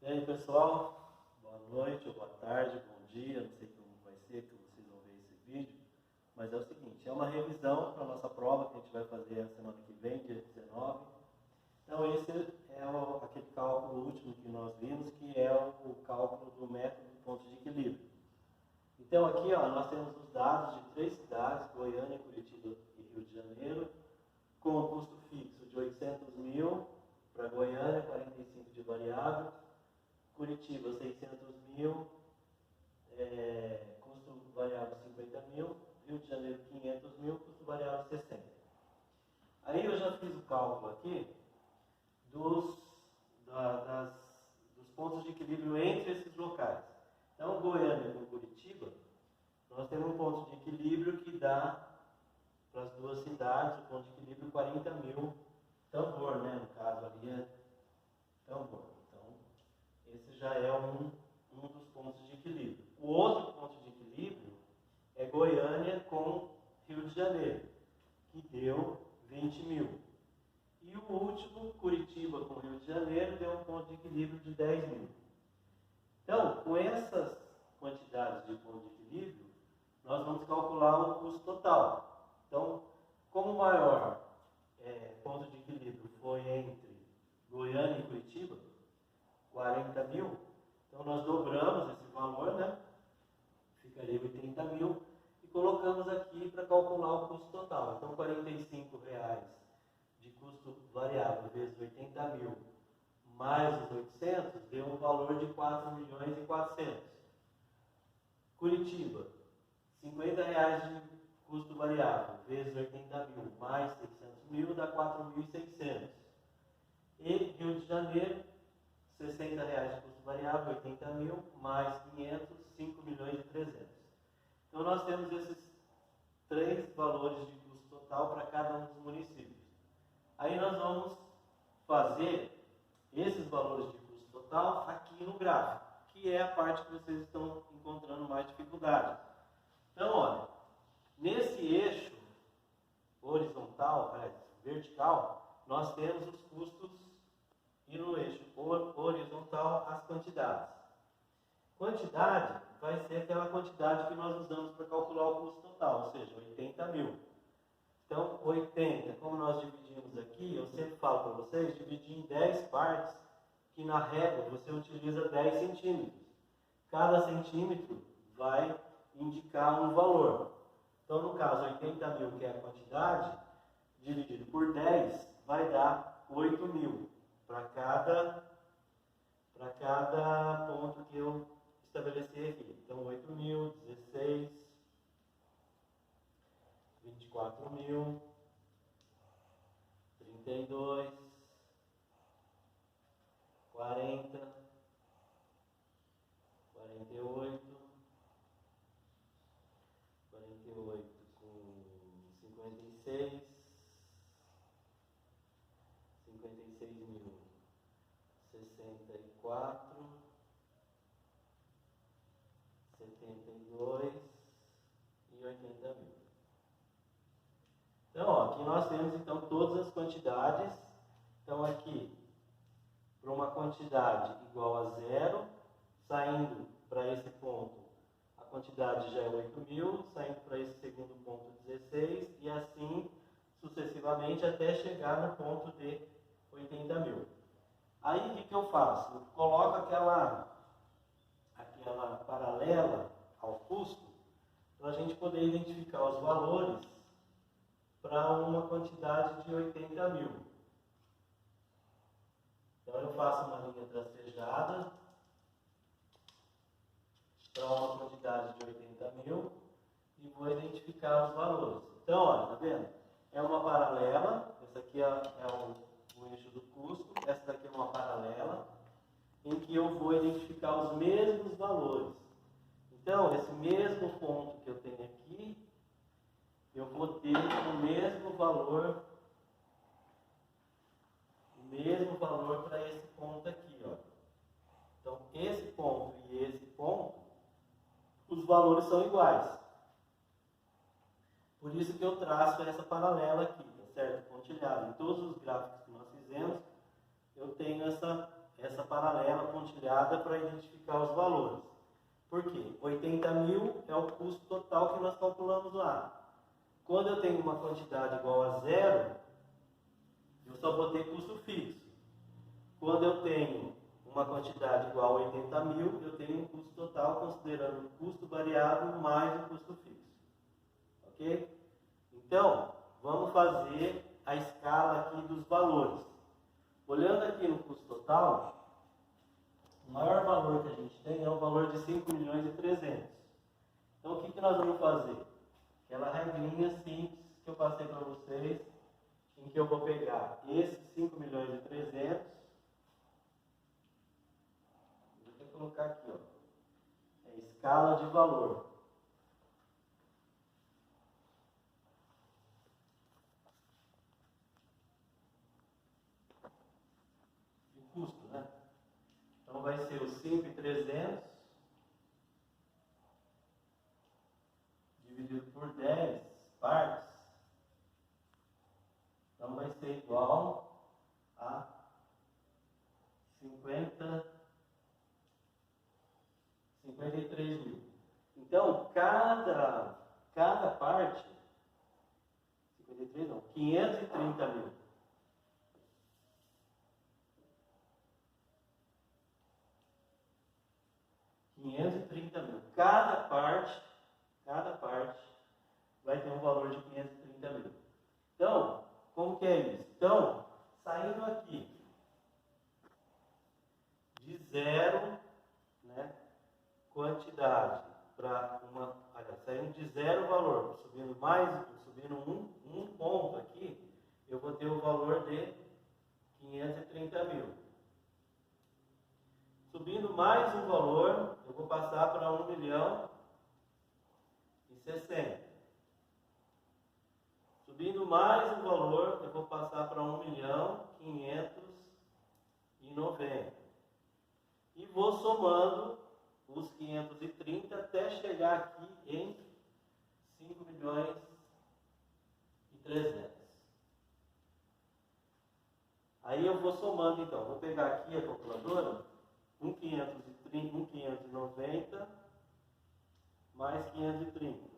E aí, pessoal, boa noite, ou boa tarde, bom dia, não sei como vai ser que vocês vão ver esse vídeo, mas é o seguinte, é uma revisão para a nossa prova que a gente vai fazer a semana que vem, dia 19. Então esse é aquele cálculo último que nós vimos, que é o cálculo do método de pontos de equilíbrio. Então aqui nós temos os dados de 3 cidades, Goiânia, Curitiba e Rio de Janeiro, com o custo fixo de 800 mil para Goiânia, 45 de variável, Curitiba 600 mil, custo variável 50 mil, Rio de Janeiro 500 mil, custo variável 60. Aí eu já fiz o cálculo aqui dos pontos de equilíbrio entre esses locais. Então, Goiânia com Curitiba, nós temos um ponto de equilíbrio que dá para as duas cidades, o ponto de equilíbrio 40 mil tambor, né? No caso ali é tambor. Então, esse já é um dos pontos de equilíbrio. O outro ponto de equilíbrio é Goiânia com Rio de Janeiro, que deu 20 mil. E o último, Curitiba com Rio de Janeiro, deu um ponto de equilíbrio de 10 mil. Então, com essas quantidades de ponto de equilíbrio, nós vamos calcular o custo total. Então, como o maior ponto de equilíbrio foi entre Goiânia e Curitiba, 40 mil, então nós dobramos esse valor, né? Ficaria 80 mil, e colocamos aqui para calcular o custo total. Então, R$45 de custo variável vezes 80 mil mais os 800 deu um valor de 4.400.000. Curitiba, R$50 de custo variável vezes 80 mil mais 600 mil dá 4.600. E Rio de Janeiro, R$60 de custo variável, 80 mil mais 500, 5.300.000. Então nós temos esses 3 valores de custo total para cada um dos municípios. Aí nós vamos fazer esses valores de custo total aqui no gráfico, que é a parte que vocês estão encontrando mais dificuldade. Então, olha, nesse eixo vertical, nós temos os custos e no eixo horizontal as quantidades. Quantidade vai ser aquela quantidade que nós usamos para calcular o custo total, ou seja, 80 mil. Então, 80, como nós dividimos aqui, eu sempre falo para vocês, dividir em 10 partes, que na régua você utiliza 10 centímetros. Cada centímetro vai indicar um valor. Então, no caso, 80 mil, que é a quantidade, dividido por 10, vai dar 8 mil para cada ponto que eu estabeleci aqui. Então, 8 mil, 16, 24 mil, 32, 40, 48, 48 com 56, 56 mil, 64, 72 e 80 mil. Então, aqui nós temos então todas as quantidades. Então, aqui, para uma quantidade igual a 0, saindo para esse ponto, a quantidade já é 8 mil, saindo para esse segundo ponto 16, e assim sucessivamente até chegar no ponto de 80 mil. Aí, o que eu faço? Eu coloco aquela paralela ao custo, para a gente poder identificar os valores para uma quantidade de 80 mil. Então eu faço uma linha tracejada para uma quantidade de 80 mil e vou identificar os valores. Então, olha, tá vendo? É uma paralela, essa aqui é o eixo do custo, essa daqui é uma paralela, em que eu vou identificar os mesmos valores. Então, esse mesmo ponto que eu tenho aqui, eu vou ter o mesmo valor para esse ponto aqui, ó. Então, esse ponto e esse ponto, os valores são iguais. Por isso que eu traço essa paralela aqui, tá certo? Pontilhado. Em todos os gráficos que nós fizemos, eu tenho essa paralela. paralela, pontilhada, para identificar os valores. Por quê? 80 mil é o custo total que nós calculamos lá. Quando eu tenho uma quantidade igual a zero, eu só botei custo fixo. Quando eu tenho uma quantidade igual a 80 mil, eu tenho um custo total considerando o custo variável mais o custo fixo. Ok? Então, vamos fazer a escala aqui dos valores. Olhando aqui no custo total, o maior valor que a gente tem é o valor de 5 milhões e 300. Então, o que nós vamos fazer? Aquela regrinha simples que eu passei para vocês, em que eu vou pegar esses 5 milhões e 300, vou colocar aqui, ó, é escala de valor. De custo, né? Então vai ser os 5.300 dividido por 10 partes. Então vai ser igual a 53 mil. Então cada parte, 53 não, 530 mil. 530 mil. Cada parte vai ter um valor de 530 mil. Então, como que é isso? Então, saindo aqui de zero, né, quantidade para uma, saindo de zero valor, subindo um ponto aqui, eu vou ter o valor de 530 mil. Subindo mais um valor, eu vou passar para 1.060.000. Subindo mais um valor, eu vou passar para 1.590.000. E vou somando os 530 até chegar aqui em 5.300.000. Aí eu vou somando então, vou pegar aqui a calculadora, 1.590 mais 530,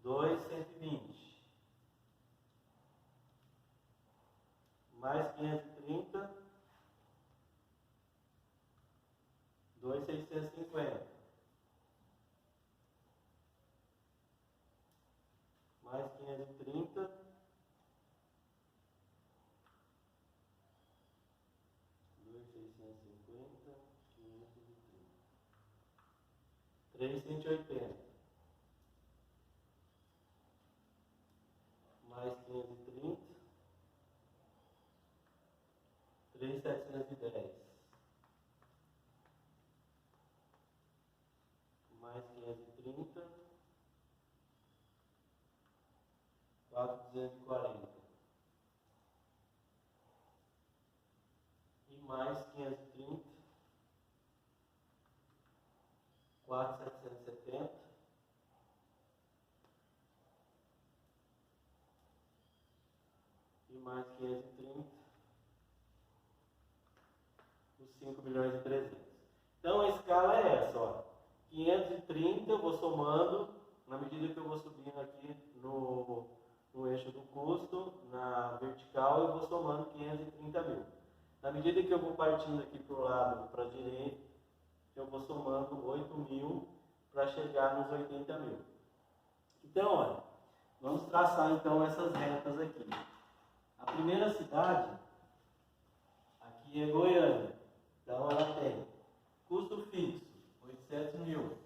2.120, mais 530, 2.650, mais 530, 3.180, mais 530, 3.710, mais 530, 4.240, e mais 530, 4.770, e mais 530, os 5.300.000. Então a escala é essa, ó. 530 eu vou somando, na medida que eu vou subindo aqui no eixo do custo, na vertical eu vou somando 530.000. Na medida que eu vou partindo aqui para o lado, para a direita, eu vou somando 8.000 para chegar nos 80.000. Então, olha, vamos traçar então essas retas aqui. A primeira cidade, aqui é Goiânia. Então ela tem custo fixo, 800.000. O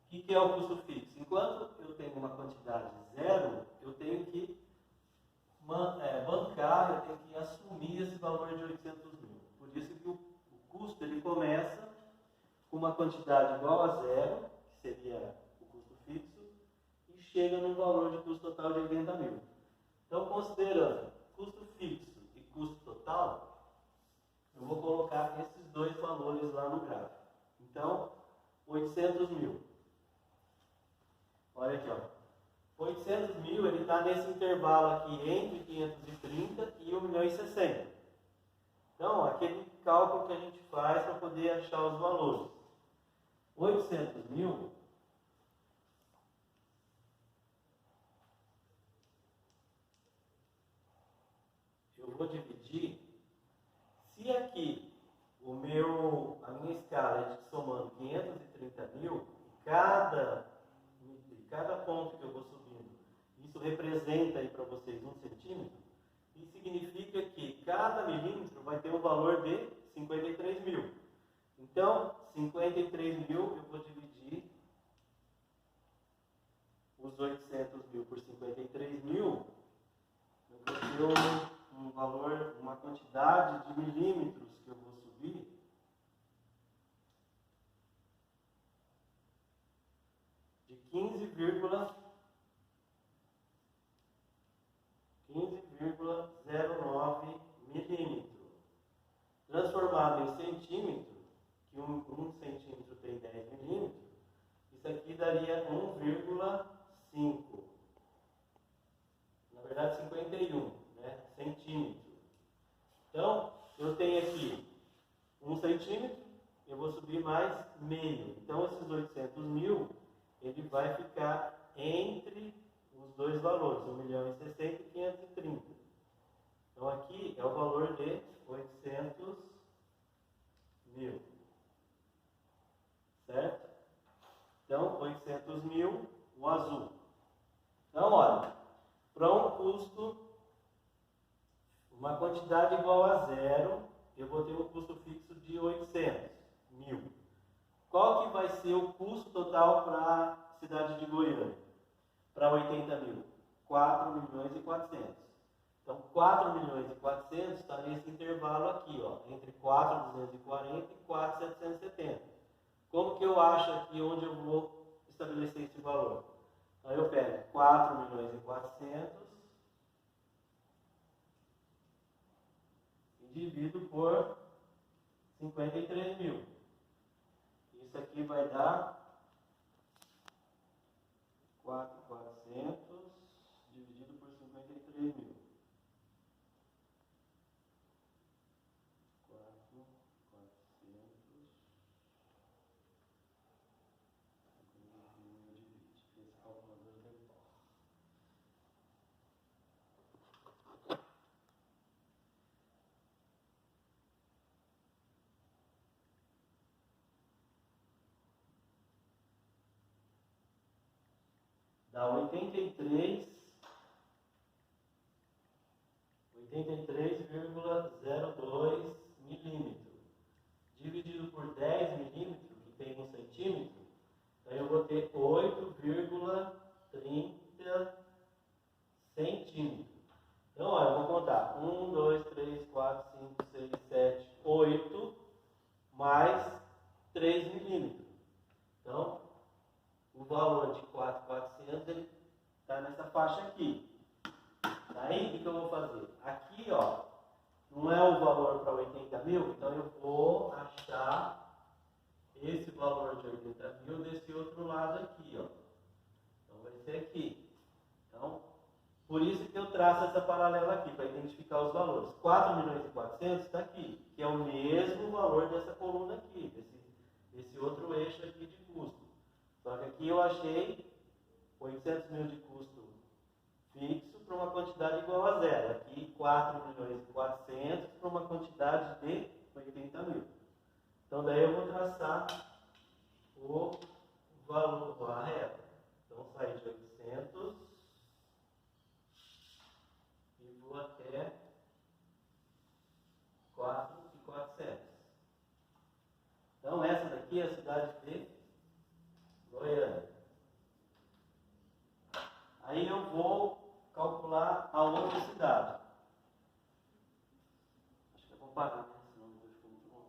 que é o custo fixo? Enquanto eu tenho uma quantidade zero, eu tenho que bancar, eu tenho que assumir esse valor de 800.000. Por isso que o custo ele começa com uma quantidade igual a zero, que seria o custo fixo, e chega num valor de custo total de 80.000. Então, considerando custo fixo e custo total, eu vou colocar esses dois valores lá no gráfico. Então, 800.000. Olha aqui, ó. 800.000, ele está nesse intervalo aqui entre 530 e 1.060.000. Então, aquele cálculo que a gente faz para poder achar os valores. 800 mil eu vou dividir, se aqui a minha escala é de somando 530 mil, cada ponto que eu vou subindo, isso representa aí para vocês 1 centímetro, isso significa que cada milímetro vai ter um valor de 53 mil. Então, 53 mil eu vou dividir os 800 mil por 53 mil, eu vou ter um valor, uma quantidade de milímetros que eu vou subir de 15,09 milímetros. Transformado em centímetro, que um centímetro tem 10 milímetros, isso aqui daria 1,5. Na verdade, 51, né? Centímetro. Então, eu tenho aqui 1 centímetro, eu vou subir mais meio. Então, esses 800 mil, ele vai ficar entre os dois valores, 1.060.000 e 530. Então, aqui é o valor de 800 mil. Certo? Então, 800 mil, o azul. Então, olha, para um custo, uma quantidade igual a zero, eu vou ter um custo fixo de 800 mil. Qual que vai ser o custo total para a cidade de Goiânia? Para 80 mil? 4.400.000. Então, 4.400.000 está nesse intervalo aqui, ó, entre 4.240 e 4.770. Como que eu acho aqui onde eu vou estabelecer esse valor? Então, eu pego 4.400.000 e divido por 53 mil. Isso aqui vai dar 4.400 dividido por 53 mil. 4.400 esse calculador deu pau. Dá 83,02 milímetros. Dividido por 10 milímetros, que tem 1 centímetro, aí eu vou ter 8,30 centímetros. Então, olha, eu vou contar 1, 2, 3, 4, 5, 6, 7, 8, mais 3 milímetros. Então, o valor de 4.400 ele está nessa faixa aqui. Aí, o que eu vou fazer? Aqui, ó, não é o valor para 80 mil, então eu vou achar esse valor de 80 mil desse outro lado aqui, ó. Então, vai ser aqui. Então, por isso que eu traço essa paralela aqui, para identificar os valores. 4.400.000 está aqui, que é o mesmo valor dessa coluna aqui, desse outro eixo aqui de custo. Só que aqui eu achei 800 mil de custo fixo para uma quantidade igual a zero. Aqui 4.400.000 para uma quantidade de 80 mil. Então daí eu vou traçar o valor, a reta. Então sair de 800 e vou até 4.400. Então essa daqui é a cidade de Goiânia. Aí eu vou calcular a outra cidade. Acho que é comparar, né? Senão não vai ficar muito bom.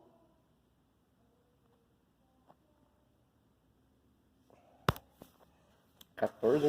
14